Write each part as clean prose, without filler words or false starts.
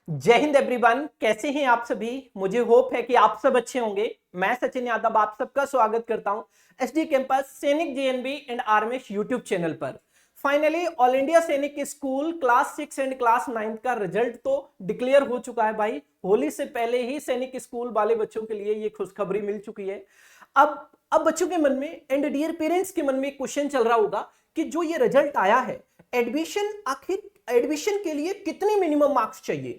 जय हिंद एवरीवन, कैसे हैं आप सभी। मुझे होप है कि आप सब अच्छे होंगे। मैं सचिन यादव आप सबका स्वागत करता हूं एसडी कैंपस सैनिक जेएनबी एंड आर्मेश यूट्यूब चैनल पर। फाइनली ऑल इंडिया सैनिक स्कूल क्लास 6 एंड क्लास 9 का रिजल्ट तो डिक्लेयर हो चुका है भाई। होली से पहले ही सैनिक स्कूल वाले बच्चों के लिए ये खुशखबरी मिल चुकी है। अब बच्चों के मन में एंड डियर पेरेंट्स के मन में एक क्वेश्चन चल रहा होगा कि जो ये रिजल्ट आया है, आखिर एडमिशन के लिए कितने मिनिमम मार्क्स चाहिए,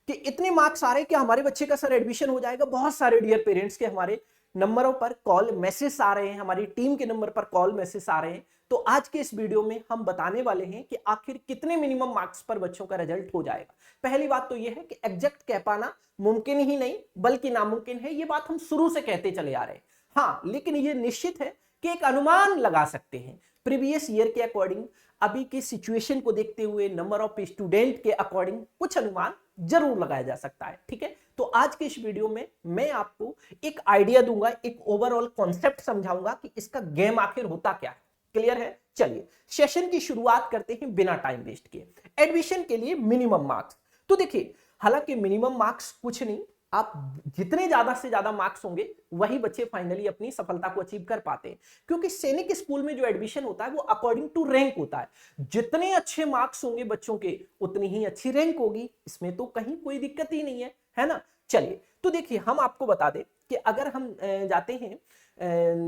कि इतने मार्क्स आ रहे हैं कि हमारे बच्चे का सर एडमिशन हो जाएगा। बहुत सारे डियर पेरेंट्स के हमारे नंबरों पर कॉल मैसेज आ रहे हैं, हमारी टीम के नंबर पर कॉल मैसेज आ रहे हैं। तो आज के इस वीडियो में हम बताने वाले हैं कि आखिर कितने मिनिमम मार्क्स पर बच्चों का रिजल्ट हो जाएगा। पहली बात तो यह है कि एग्जैक्ट कह पाना मुमकिन ही नहीं बल्कि नामुमकिन है। ये बात हम शुरू से कहते चले आ रहे हैं। हाँ, लेकिन ये निश्चित है कि एक अनुमान लगा सकते हैं प्रीवियस ईयर के अकॉर्डिंग, अभी की सिचुएशन को देखते हुए, नंबर ऑफ स्टूडेंट के अकॉर्डिंग कुछ अनुमान जरूर लगाया जा सकता है। ठीक है, तो आज के इस वीडियो में मैं आपको एक आइडिया दूंगा, एक ओवरऑल कॉन्सेप्ट समझाऊंगा कि इसका गेम आखिर होता क्या है। क्लियर है? चलिए सेशन की शुरुआत करते हैं बिना टाइम वेस्ट किए। एडमिशन के लिए मिनिमम मार्क्स तो देखिए, हालांकि मिनिमम मार्क्स कुछ नहीं, आप जितने ज्यादा से ज्यादा मार्क्स होंगे वही बच्चे फाइनली अपनी सफलता को अचीव कर पाते हैं। क्योंकि सैनिक स्कूल में जो एडमिशन होता है वो अकॉर्डिंग टू रैंक होता है। जितने अच्छे मार्क्स होंगे बच्चों के उतनी ही अच्छी रैंक होगी, इसमें तो कहीं कोई दिक्कत ही नहीं है ना। चलिए तो देखिए, हम आपको बता दें कि अगर हम जाते हैं,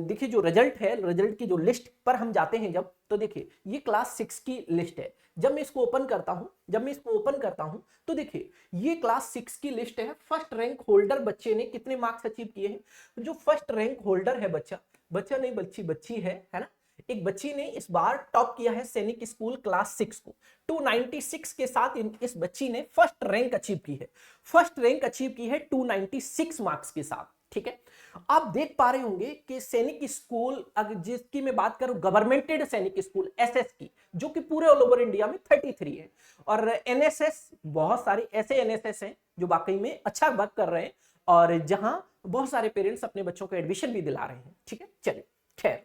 देखिए जो रिजल्ट है, रिजल्ट की जो लिस्ट पर हम जाते हैं जब, तो देखिए ये क्लास 6 की लिस्ट है। जब मैं इसको ओपन करता हूं तो देखिए ये क्लास 6 की लिस्ट है। फर्स्ट रैंक होल्डर बच्चे ने कितने मार्क्स अचीव किए हैं। जो फर्स्ट रैंक होल्डर है, बच्चा नहीं बच्ची है ना, एक बच्ची ने इस बार टॉप किया है सैनिक स्कूल क्लास 6 को 296 के साथ। इस बच्ची ने फर्स्ट रैंक अचीव की है। 296 मार्क्स के साथ। ठीक है, आप देख पा रहे होंगे कि सैनिक स्कूल, अगर जिसकी मैं बात करूं गवर्नमेंटेड सैनिक स्कूल एसएस की, जो कि पूरे ऑल ओवर इंडिया में 33 है, और एनएसएस बहुत सारे ऐसे एनएसएस हैं जो वाकई में अच्छा वर्क कर रहे हैं और जहां बहुत सारे पेरेंट्स अपने बच्चों को एडमिशन भी दिला रहे हैं। ठीक है, चलिए खैर,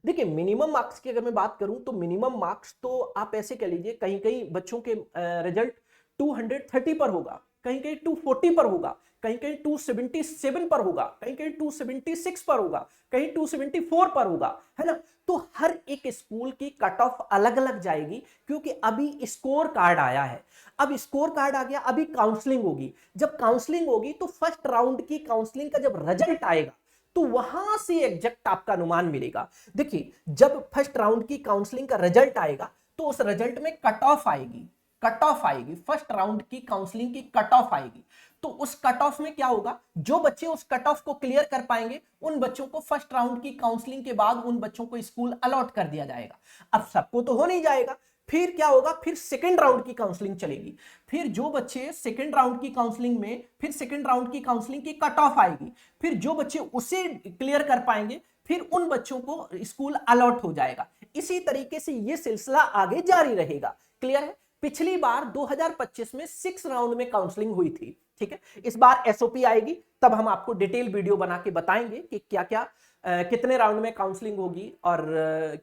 देखिए मिनिमम मार्क्स की अगर मैं बात करूं तो मिनिमम मार्क्स तो आप ऐसे कह लीजिए, कहीं कहीं बच्चों के रिजल्ट 230 पर होगा, कहीं कहीं 240 पर होगा, कहीं कहीं 277 पर होगा, कहीं कहीं 276 पर होगा, कहीं 274 पर होगा, है ना। तो हर एक स्कूल की कट ऑफ अलग अलग जाएगी, क्योंकि अभी स्कोर कार्ड आया है। अब स्कोर कार्ड आ गया, अभी काउंसलिंग होगी। जब काउंसलिंग होगी तो फर्स्ट राउंड की काउंसलिंग का जब रिजल्ट आएगा तो वहां से एग्जैक्ट आपका अनुमान मिलेगा। देखिए जब फर्स्ट राउंड की काउंसलिंग का रिजल्ट आएगा तो उस रिजल्ट में कट ऑफ आएगी, फर्स्ट राउंड की काउंसलिंग की कट ऑफ आएगी। तो उस कट ऑफ में क्या होगा, जो बच्चे उस कट ऑफ को क्लियर कर पाएंगे उन बच्चों को फर्स्ट राउंड की काउंसलिंग के बाद उन बच्चों को स्कूल अलॉट कर दिया जाएगा। अब सबको तो हो नहीं जाएगा, फिर क्या होगा, फिर सेकंड राउंड की काउंसलिंग चलेगी। फिर जो बच्चे सेकंड राउंड की काउंसलिंग में, फिर सेकंड राउंड की काउंसलिंग की कट ऑफ आएगी, फिर जो बच्चे उसे क्लियर कर पाएंगे फिर उन बच्चों को स्कूल अलॉट हो जाएगा। इसी तरीके से ये सिलसिला आगे जारी रहेगा। क्लियर है? पिछली बार 2025 में 6 राउंड में काउंसलिंग हुई थी। ठीक है, इस बार एसओपी आएगी, तब हम आपको डिटेल वीडियो बना के बताएंगे कि क्या क्या कितने राउंड में काउंसलिंग होगी और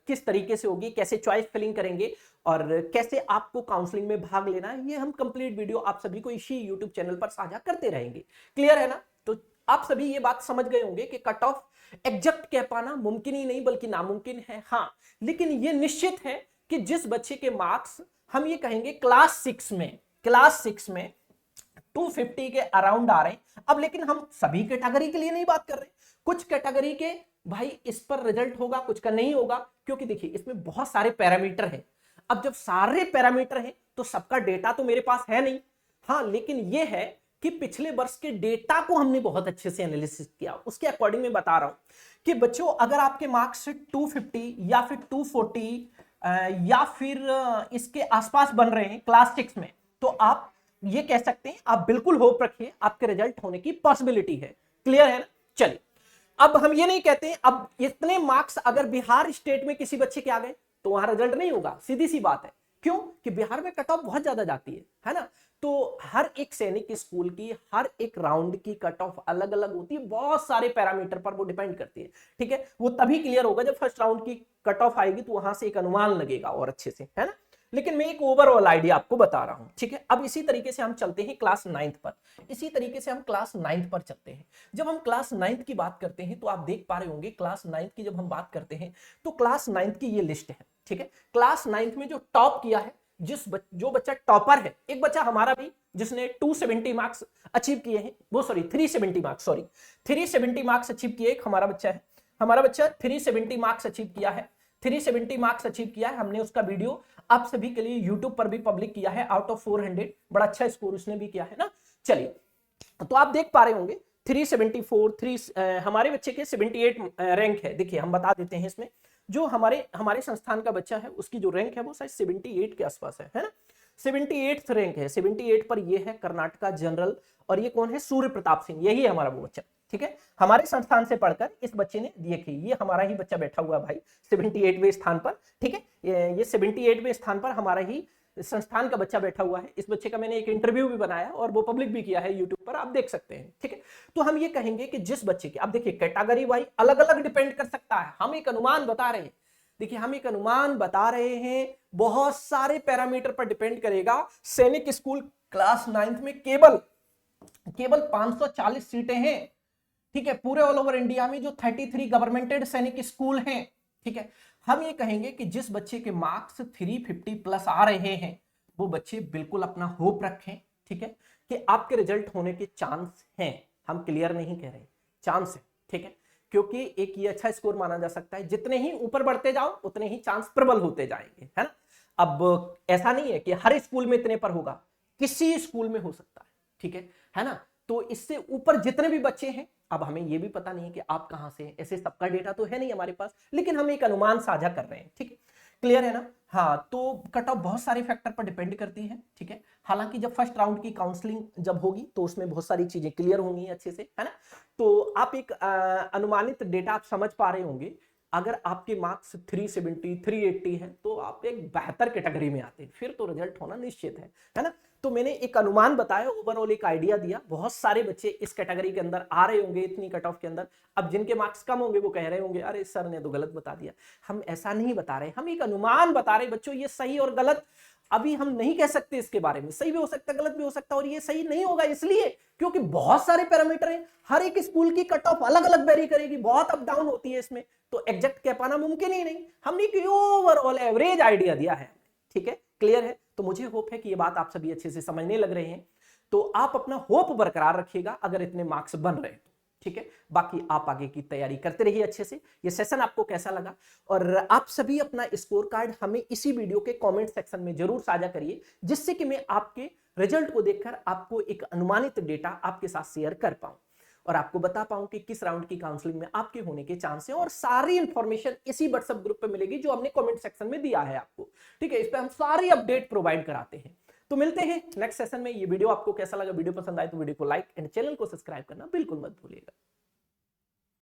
किस तरीके से होगी, कैसे चॉइस फिलिंग करेंगे और कैसे आपको काउंसलिंग में भाग लेना है। ये हम कंप्लीट वीडियो आप सभी को इसी यूट्यूब चैनल पर साझा करते रहेंगे। क्लियर है ना? तो आप सभी ये बात समझ गए होंगे कि कट ऑफ एग्जैक्ट कह पाना मुमकिन ही नहीं बल्कि नामुमकिन है। हाँ, लेकिन ये निश्चित है कि जिस बच्चे के मार्क्स हम ये कहेंगे क्लास 6 में 250 के अराउंड आ रहे हैं। अब लेकिन हम सभी कैटेगरी के लिए नहीं बात कर रहे, कुछ कैटेगरी के भाई इस पर रिजल्ट होगा, कुछ का नहीं होगा, क्योंकि देखिए इसमें बहुत सारे पैरामीटर हैं। अब जब सारे पैरामीटर हैं तो सबका डेटा तो मेरे पास है नहीं। हाँ, लेकिन यह है कि पिछले वर्ष के डेटा को हमने बहुत अच्छे से एनालिसिस किया, उसके अकॉर्डिंग मैं बता रहा हूं कि बच्चों अगर आपके मार्क्स 250 या फिर 240 या फिर इसके आसपास बन रहे हैं क्लास 6 में, तो आप ये कह सकते हैं, आप बिल्कुल होप रखिए, आपके रिजल्ट होने की पॉसिबिलिटी है। क्लियर है ना? चलिए, अब हम ये नहीं कहते अब इतने मार्क्स अगर बिहार स्टेट में किसी बच्चे के आ गए तो वहां रिजल्ट नहीं होगा, सीधी सी बात है। क्यों? कि बिहार में कट ऑफ बहुत ज्यादा जाती है ना। तो हर एक सैनिक स्कूल की हर एक राउंड की कट ऑफ अलग अलग होती है, बहुत सारे पैरामीटर पर वो डिपेंड करती है। ठीक है, वो तभी क्लियर होगा जब फर्स्ट राउंड की कट ऑफ आएगी, तो वहां से एक अनुमान लगेगा और अच्छे से, है ना। लेकिन मैं एक ओवरऑल आइडिया आपको बता रहा हूं, ठीक है। अब इसी तरीके से हम चलते हैं क्लास 9th पर, इसी तरीके से हम क्लास 9th पर चलते हैं। जब हम क्लास 9th की बात करते हैं तो आप देख पा रहे होंगे क्लास 9th की जब हम बात करते हैं तो क्लास 9th की ये लिस्ट है, ठीक है। क्लास 9th में जो टॉप किया है, जो बच्चा टॉपर है, एक बच्चा हमारा भी जिसने 270 मार्क्स अचीव किए हैं, वो sorry 370 marks, sorry 370 marks achieve किए, एक हमारा बच्चा है, हमारा बच्चा 370 मार्क्स अचीव किया है, 370 मार्क्स अचीव किया है। हमने उसका वीडियो आप सभी के लिए यूट्यूब पर भी पब्लिक किया है, आउट ऑफ 400 बड़ा अच्छा स्कोर उसने भी किया है ना। चलिए, तो आप देख पा रहे होंगे 374 हमारे बच्चे के 78 रैंक है। देखिए हम बता देते हैं इसमें, जो हमारे संस्थान का बच्चा है उसकी जो रैंक है वो शायद 78 के आसपास है ना। 78th रैंक है, 78 पर ये है कर्नाटका जनरल। और ये कौन है? सूर्य प्रताप सिंह, यही है हमारा वो बच्चा, ठीक है। हमारे संस्थान से पढ़कर इस बच्चे ने, देखिए ये हमारा ही बच्चा बैठा हुआ भाई 78वें स्थान पर, ठीक है। ये 78वें स्थान पर हमारा ही संस्थान का बच्चा बैठा हुआ है। इस बच्चे का मैंने एक इंटरव्यू भी बनाया और वो पब्लिक भी किया है यूट्यूब पर, आप देख सकते हैं, ठीक है। तो हम ये कहेंगे कि जिस बच्चे की, आप देखिए कैटेगरी वाइज अलग अलग डिपेंड कर सकता है, हम एक अनुमान बता रहे हैं, देखिए हम एक अनुमान बता रहे हैं, बहुत सारे पैरामीटर पर डिपेंड करेगा। सैनिक स्कूल क्लास 9th में केवल 540 सीटें हैं, ठीक है, पूरे ऑल ओवर इंडिया में जो 33 गवर्नमेंटेड सैनिक स्कूल हैं, ठीक है। हम ये कहेंगे कि जिस बच्चे के मार्क्स 350 प्लस आ रहे हैं वो बच्चे बिल्कुल अपना होप रखें, ठीक है, कि आपके रिजल्ट होने के चांस हैं। हम क्लियर नहीं कह रहे, चांस है, ठीक है, क्योंकि एक ये अच्छा स्कोर माना जा सकता है, जितने ही ऊपर बढ़ते जाओ उतने ही चांस प्रबल होते जाएंगे, है ना। अब ऐसा नहीं है कि हर स्कूल में इतने पर होगा, किसी स्कूल में हो सकता है, ठीक है ना। तो इससे ऊपर जितने भी बच्चे हैं, अब हमें यह भी पता नहीं है कि आप कहां से हैं, ऐसे सबका डेटा तो है नहीं हमारे पास, लेकिन हम एक अनुमान साझा कर रहे हैं, ठीक है, क्लियर है ना। हाँ, तो कट ऑफ बहुत सारे फैक्टर पर डिपेंड करती है, ठीक है। हालांकि जब फर्स्ट राउंड की काउंसलिंग जब होगी तो उसमें बहुत सारी चीजें क्लियर होंगी अच्छे से, है ना। तो आप एक अनुमानित डेटा आप समझ पा रहे होंगे। अगर आपके मार्क्स 370 380 है तो आप एक बेहतर कैटेगरी में आते हैं, फिर तो रिजल्ट होना निश्चित है ना। तो मैंने एक अनुमान बताया, ओवरऑल एक आइडिया दिया। बहुत सारे बच्चे इस कैटेगरी के अंदर आ रहे होंगे इतनी कट ऑफ के अंदर। अब जिनके मार्क्स कम होंगे वो कह रहे होंगे अरे सर ने तो गलत बता दिया। हम ऐसा नहीं बता रहे, हम एक अनुमान बता रहे बच्चों। ये सही और गलत अभी हम नहीं कह सकते, इसके बारे में सही भी हो सकता है, गलत भी हो सकता है, और ये सही नहीं होगा इसलिए क्योंकि बहुत सारे पैरामीटर हैं। हर एक स्कूल की कट ऑफ अलग अलग वेरी करेगी, बहुत अप डाउन होती है इसमें, तो एग्जैक्ट कह पाना मुमकिन ही नहीं। हमने एक ओवरऑल एवरेज आइडिया दिया है, ठीक है, क्लियर है। तो मुझे होप है कि ये बात आप सभी अच्छे से समझने लग रहे हैं। तो आप अपना होप बरकरार रखिएगा अगर इतने मार्क्स बन रहे हैं, ठीक है। बाकी आप आगे की तैयारी करते रहिए अच्छे से। ये सेशन आपको कैसा लगा, और आप सभी अपना स्कोर कार्ड हमें इसी वीडियो के कमेंट सेक्शन में जरूर साझा करिए, जिससे कि मैं आपके रिजल्ट को देखकर आपको एक अनुमानित डेटा आपके साथ शेयर कर पाऊं और आपको बता पाऊं कि किस राउंड की काउंसलिंग में आपके होने के चांस हैं। और सारी इंफॉर्मेशन इसी व्हाट्सएप ग्रुप पे मिलेगी जो हमने कमेंट सेक्शन में दिया है आपको, ठीक है। इस पे हम सारी अपडेट प्रोवाइड कराते हैं। तो मिलते हैं नेक्स्ट सेशन में। ये वीडियो आपको कैसा लगा, वीडियो पसंद आए तो वीडियो को लाइक एंड चैनल को सब्सक्राइब करना बिल्कुल मत भूलिएगा।